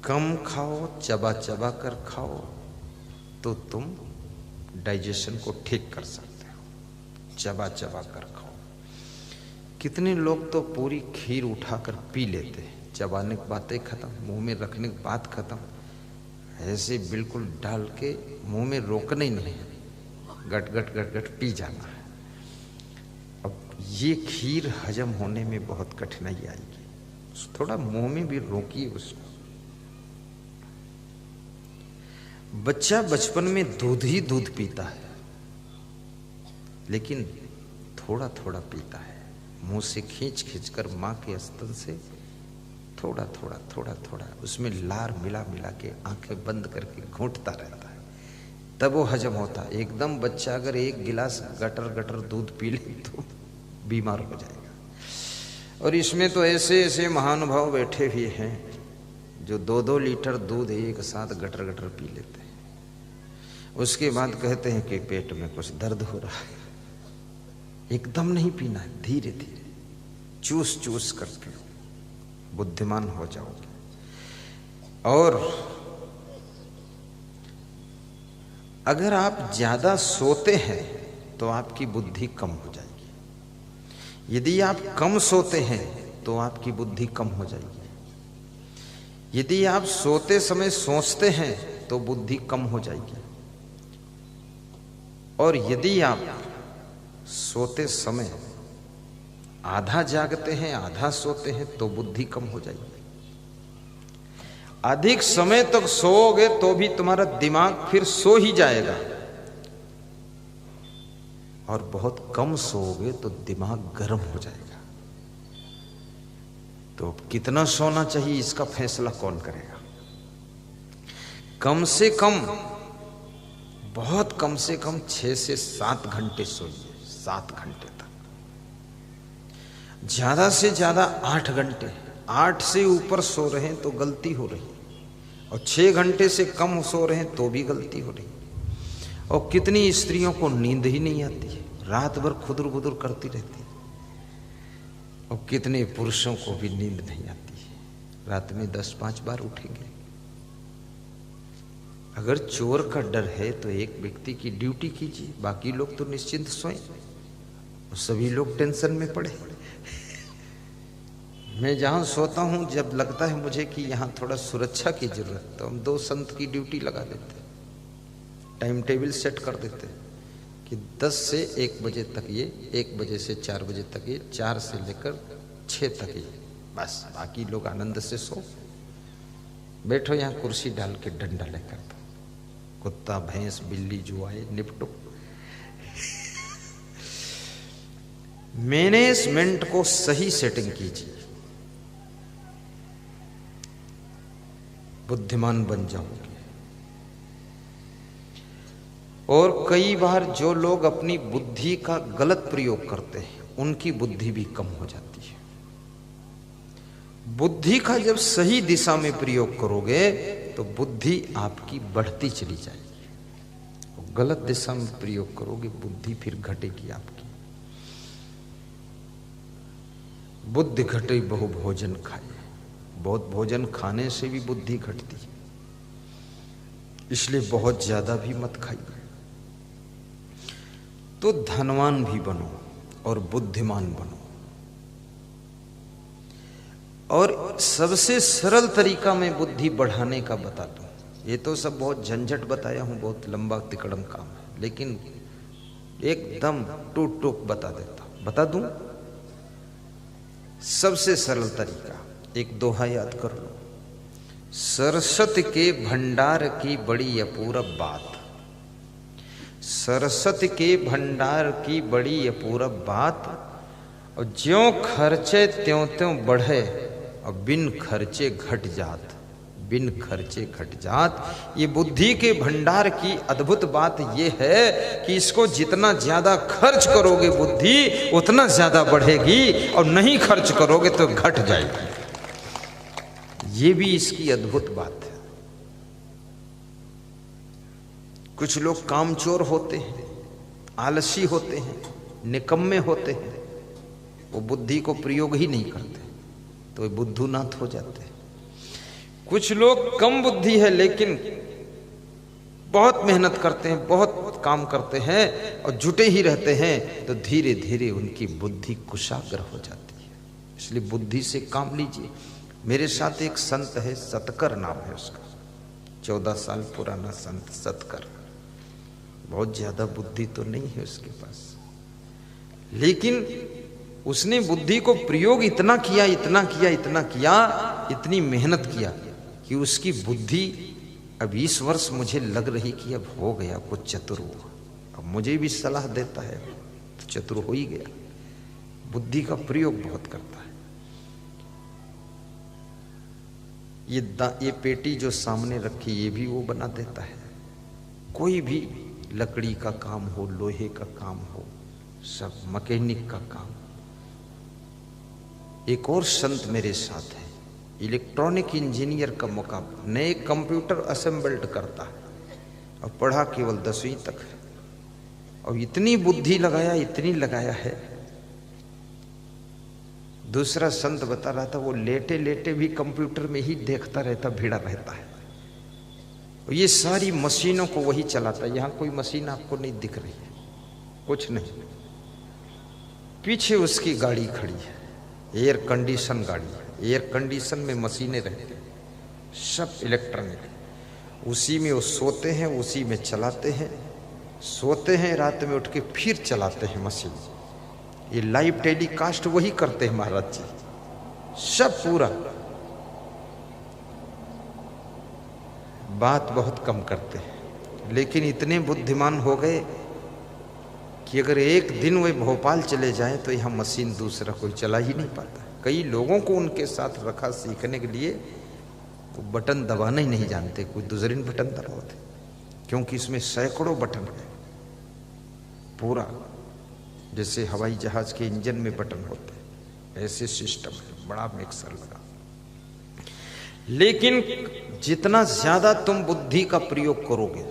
कम खाओ, चबा चबा कर खाओ तो तुम डाइजेशन को ठीक कर सकते हो। चबा चबा कर खाओ। कितने लोग तो पूरी खीर उठाकर पी लेते हैं, चबाने की बातें खत्म, मुंह में रखने की बात खत्म, ऐसे बिल्कुल डाल के मुंह में रोकना ही नहीं है, गट गट गट गट पी जाना है। अब ये खीर हजम होने में बहुत कठिनाई आएगी, थोड़ा मुंह में भी रोकिए उसको। बच्चा बचपन में दूध ही दूध पीता है, लेकिन थोड़ा थोड़ा पीता है, मुंह से खींच खींच कर माँ के स्तन से थोड़ा थोड़ा थोड़ा थोड़ा उसमें लार मिला मिला के आंखें बंद करके घूंटता रहता है, तब वो हजम होता है। एकदम बच्चा अगर एक गिलास गटर गटर दूध पी ले तो बीमार हो जाएगा। और इसमें तो ऐसे ऐसे महानुभाव बैठे हुए हैं जो 2-2 लीटर दूध एक साथ गटर गटर पी लेते हैं, उसके बाद कहते हैं कि पेट में कुछ दर्द हो रहा है। एकदम नहीं पीना है, धीरे धीरे चूस चूस करके बुद्धिमान हो जाओगे। और अगर आप ज्यादा सोते हैं तो आपकी बुद्धि कम हो जाएगी, यदि आप कम सोते हैं तो आपकी बुद्धि कम हो जाएगी, यदि आप सोते समय सोचते हैं तो बुद्धि कम हो जाएगी, और यदि आप सोते समय आधा जागते हैं आधा सोते हैं तो बुद्धि कम हो जाएगी। अधिक समय तक सोओगे तो भी तुम्हारा दिमाग फिर सो ही जाएगा, और बहुत कम सोओगे तो दिमाग गर्म हो जाएगा। तो कितना सोना चाहिए इसका फैसला कौन करेगा? कम से कम, बहुत कम से कम 6 से 7 घंटे सोइए, 7 घंटे तक, ज्यादा से ज्यादा 8 घंटे। 8 से ऊपर सो रहे हैं तो गलती हो रही, और 6 घंटे से कम सो रहे हैं तो भी गलती हो रही। और कितनी स्त्रियों को नींद ही नहीं आती है, रात भर खुदर खुदर करती रहती है, और कितने पुरुषों को भी नींद नहीं आती है, रात में 10-5 बार उठेंगे। अगर चोर का डर है तो एक व्यक्ति की ड्यूटी कीजिए, बाकी लोग तो निश्चिंत सोएं, और सभी लोग टेंशन में पड़े। मैं जहां सोता हूं, जब लगता है मुझे कि यहां थोड़ा सुरक्षा की जरूरत, तो हम 2 संत की ड्यूटी लगा देते, टाइम टेबल सेट कर देते कि 10 से 1 बजे तक ये, 1 बजे से 4 बजे तक ये, 4 से लेकर 6 तक ये, बस बाकी लोग आनंद से सो। बैठो यहां कुर्सी डाल के डंडा लेकर, कुत्ता भैंस बिल्ली जो आए निपटो। मैनेजमेंट को सही सेटिंग कीजिए, बुद्धिमान बन जाओगे। और कई बार जो लोग अपनी बुद्धि का गलत प्रयोग करते हैं उनकी बुद्धि भी कम हो जाती है। बुद्धि का जब सही दिशा में प्रयोग करोगे तो बुद्धि आपकी बढ़ती चली जाएगी, गलत दिशा में प्रयोग करोगे बुद्धि फिर घटेगी आपकी। बुद्धि घटे बहु भोजन खाए, बहुत भोजन खाने से भी बुद्धि घटती है, इसलिए बहुत ज्यादा भी मत खाइए। तो धनवान भी बनो और बुद्धिमान बनो। और सबसे सरल तरीका मैं बुद्धि बढ़ाने का बता दूं, ये तो सब बहुत झंझट बताया हूं, बहुत लंबा तिकड़म काम है, लेकिन एकदम टूक टूक बता दूं। सबसे सरल तरीका, एक दोहा याद कर लो, सरस्वती के भंडार की बड़ी अपूर्व बात, सरस्वती के भंडार की बड़ी अपूर्व बात, और ज्यों खर्चे त्यों त्यों बढ़े, और बिन खर्चे घट जात, बिन खर्चे घट जात। ये बुद्धि के भंडार की अद्भुत बात ये है कि इसको जितना ज्यादा खर्च करोगे बुद्धि उतना ज्यादा बढ़ेगी, और नहीं खर्च करोगे तो घट जाएगी। ये भी इसकी अद्भुत बात है। कुछ लोग कामचोर होते हैं, आलसी होते हैं, निकम्मे होते हैं, वो बुद्धि को प्रयोग ही नहीं करते, तो वे बुद्धूनाथ हो जाते हैं। कुछ लोग कम बुद्धि है लेकिन बहुत मेहनत करते हैं, बहुत काम करते हैं और जुटे ही रहते हैं, तो धीरे धीरे उनकी बुद्धि कुशाग्र हो जाती है। इसलिए बुद्धि से काम लीजिए। मेरे साथ एक संत है, सतकर नाम है उसका, 14 साल पुराना संत सतकर। बहुत ज्यादा बुद्धि तो नहीं है उसके पास, लेकिन उसने बुद्धि को प्रयोग इतना किया, इतनी मेहनत किया कि उसकी बुद्धि अब इस वर्ष मुझे लग रही कि अब हो गया, कुछ चतुर हुआ। अब मुझे भी सलाह देता है तो चतुर हो ही गया। बुद्धि का प्रयोग बहुत करता है। ये पेटी जो सामने रखी, ये भी वो बना देता है। कोई भी लकड़ी का काम हो, लोहे का काम हो, सब मैकेनिक का काम। एक और संत मेरे साथ है, इलेक्ट्रॉनिक इंजीनियर का मुकाबला, नए कंप्यूटर असेंबल्ड करता है और पढ़ा केवल 10वीं तक है। और इतनी बुद्धि लगाया है। दूसरा संत बता रहा था, वो लेटे लेटे भी कंप्यूटर में ही देखता रहता, भिड़ा रहता है। और ये सारी मशीनों को वही चलाता है। यहां कोई मशीन आपको नहीं दिख रही है, कुछ नहीं। पीछे उसकी गाड़ी खड़ी है, एयर कंडीशन गाड़ी है। एयर कंडीशन में मशीनें रहती हैं, सब इलेक्ट्रॉनिक। उसी में वो सोते हैं, उसी में चलाते हैं, सोते हैं, रात में उठ के फिर चलाते हैं मशीन। ये लाइव टेलीकास्ट वही करते हैं महाराज जी, सब पूरा। बात बहुत कम करते हैं, लेकिन इतने बुद्धिमान हो गए कि अगर एक दिन वे भोपाल चले जाएं तो यहां मशीन दूसरा कोई चला ही नहीं पाता। कई लोगों को उनके साथ रखा सीखने के लिए, वो बटन दबाना ही नहीं जानते, कोई दूसरे बटन दबाते, क्योंकि इसमें सैकड़ों बटन है पूरा। जैसे हवाई जहाज के इंजन में बटन होते हैं, ऐसे सिस्टम है, बड़ा मिक्सर लगा। लेकिन जितना ज्यादा तुम बुद्धि का प्रयोग करोगे,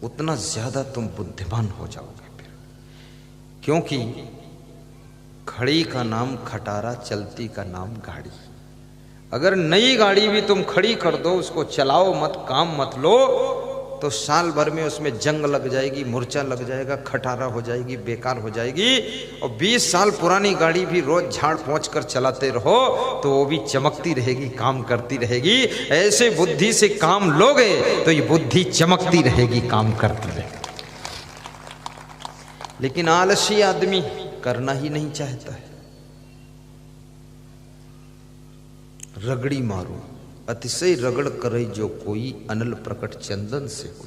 उतना ज्यादा तुम बुद्धिमान हो जाओगे फिर। क्योंकि खड़ी का नाम खटारा, चलती का नाम गाड़ी। अगर नई गाड़ी भी तुम खड़ी कर दो, उसको चलाओ मत, काम मत लो, तो साल भर में उसमें जंग लग जाएगी, मूर्छा लग जाएगा, खटारा हो जाएगी, बेकार हो जाएगी। और 20 साल पुरानी गाड़ी भी रोज झाड़ पोंछ कर चलाते रहो तो वो भी चमकती रहेगी, काम करती रहेगी। ऐसे बुद्धि से काम लोगे तो ये बुद्धि चमकती रहेगी, काम करती रहेगी। लेकिन आलसी आदमी करना ही नहीं चाहता है। रगड़ी मारो, अतिशय रगड़ करे जो कोई, अनल प्रकट चंदन से हो।